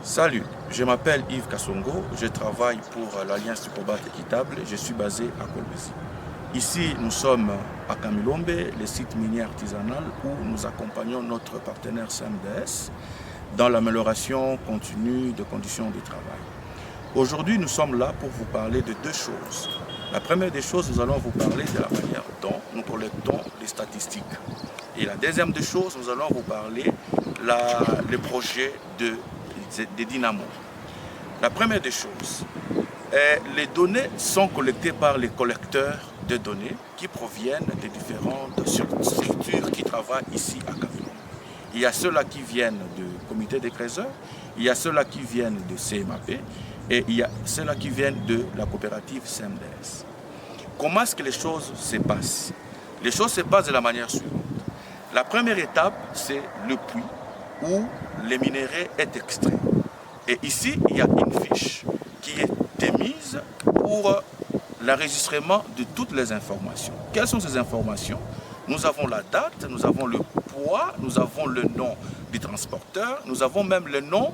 Salut, je m'appelle Yves Kassongo, je travaille pour l'Alliance du combat équitable, je suis basé à Kolwezi. Ici, nous sommes à Kamilombe, le site minier artisanal où nous accompagnons notre partenaire CMDS dans l'amélioration continue des conditions de travail. Aujourd'hui, nous sommes là pour vous parler de deux choses. La première des choses, nous allons vous parler de la manière dont nous collectons les statistiques. Et la deuxième des choses, nous allons vous parler le projet des dynamos. La première des choses, les données sont collectées par les collecteurs de données qui proviennent des différentes structures qui travaillent ici à Kamilombe. Il y a ceux-là qui viennent du comité des créateurs, il y a ceux-là qui viennent de CMAP et il y a ceux-là qui viennent de la coopérative CMDS. Comment est-ce que les choses se passent? Les choses se passent de la manière suivante. La première étape, c'est le puits où le minerai est extrait. Et ici, il y a une fiche qui est émise pour l'enregistrement de toutes les informations. Quelles sont ces informations? Nous avons la date, nous avons le poids, nous avons le nom du transporteur, nous avons même le nom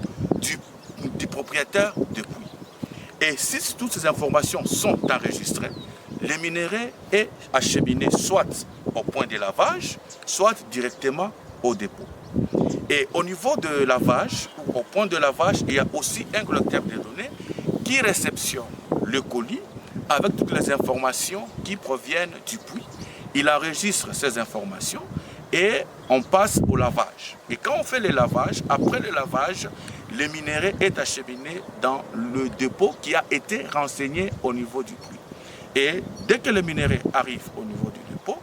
du propriétaire du puits. Et si toutes ces informations sont enregistrées, le minerai est acheminé soit au point de lavage, soit directement au dépôt. Et au niveau de lavage, ou au point de lavage, il y a aussi un collecteur de données qui réceptionne le colis avec toutes les informations qui proviennent du puits. Il enregistre ces informations et on passe au lavage. Et quand on fait le lavage, après le lavage, le minerai est acheminé dans le dépôt qui a été renseigné au niveau du puits. Et dès que le minerai arrive au niveau du dépôt,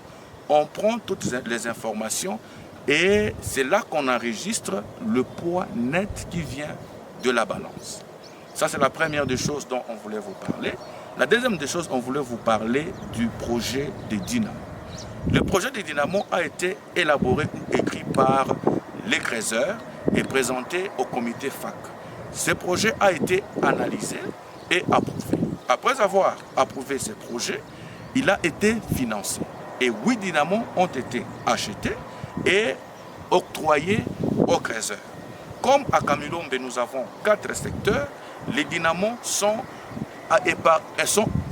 on prend toutes les informations et c'est là qu'on enregistre le poids net qui vient de la balance. Ça, c'est la première des choses dont on voulait vous parler. La deuxième des choses, on voulait vous parler du projet des dynamos. Le projet des dynamos a été élaboré ou écrit par les créateurs et présenté au comité FAC. Ce projet a été analysé et approuvé. Après avoir approuvé ce projet, il a été financé. Et 8 dynamos ont été achetés et octroyés aux créateurs. Comme à Kamilombe, nous avons 4 secteurs, les dynamos sont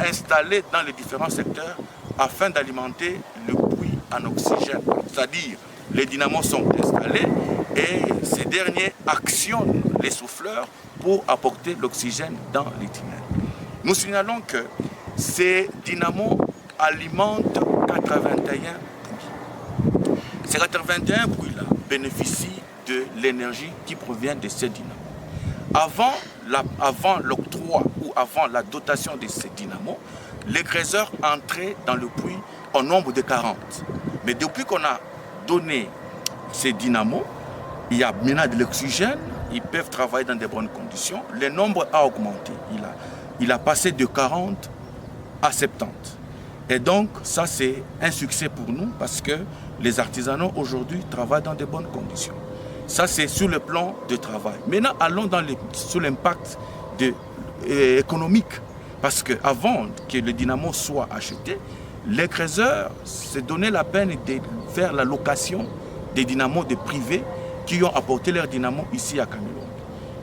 installés dans les différents secteurs afin d'alimenter le puits en oxygène. C'est-à-dire, les dynamos sont installés et ces derniers actionnent les souffleurs pour apporter l'oxygène dans les tunnels. Nous signalons que ces dynamos alimentent 81 puits. Ces 81 puits-là bénéficient de l'énergie qui provient de ces dynamos. Avant l'octroi ou avant la dotation de ces dynamos, les créateurs entraient dans le puits au nombre de 40. Mais depuis qu'on a donné ces dynamos, il y a maintenant de l'oxygène, ils peuvent travailler dans de bonnes conditions. Le nombre a augmenté. Il a passé de 40 à 70. Et donc, ça, c'est un succès pour nous parce que les artisanaux aujourd'hui travaillent dans de bonnes conditions. Ça, c'est sur le plan de travail. Maintenant, allons sur l'impact économique. Parce qu'avant que le dynamo soit acheté, les créateurs se donnaient la peine de faire la location des dynamos de privés qui ont apporté leurs dynamos ici à Kamilombe.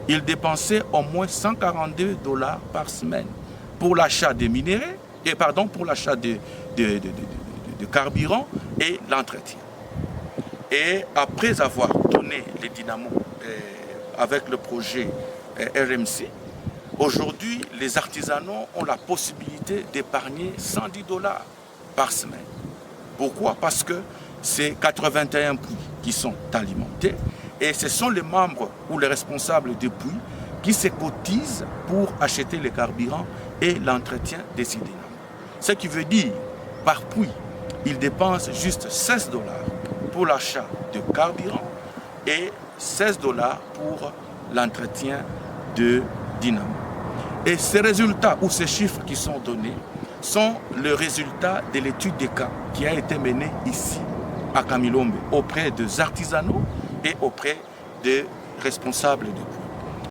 Ils dépensaient au moins $142 par semaine pour l'achat des minéraux, pour l'achat de carburant et l'entretien. Et après avoir donné les dynamos avec le projet RMC, aujourd'hui, les artisanaux ont la possibilité d'épargner $110 par semaine. Pourquoi? Parce que c'est 81 puits qui sont alimentés et ce sont les membres ou les responsables des puits qui se cotisent pour acheter les carburants et l'entretien des dynamos. Ce qui veut dire, par puits, ils dépensent juste $16 pour l'achat de carburant et $16 pour l'entretien de dynamo. Et ces résultats ou ces chiffres qui sont donnés sont le résultat de l'étude des cas qui a été menée ici à Kamilombe auprès des artisanaux et auprès des responsables de puits.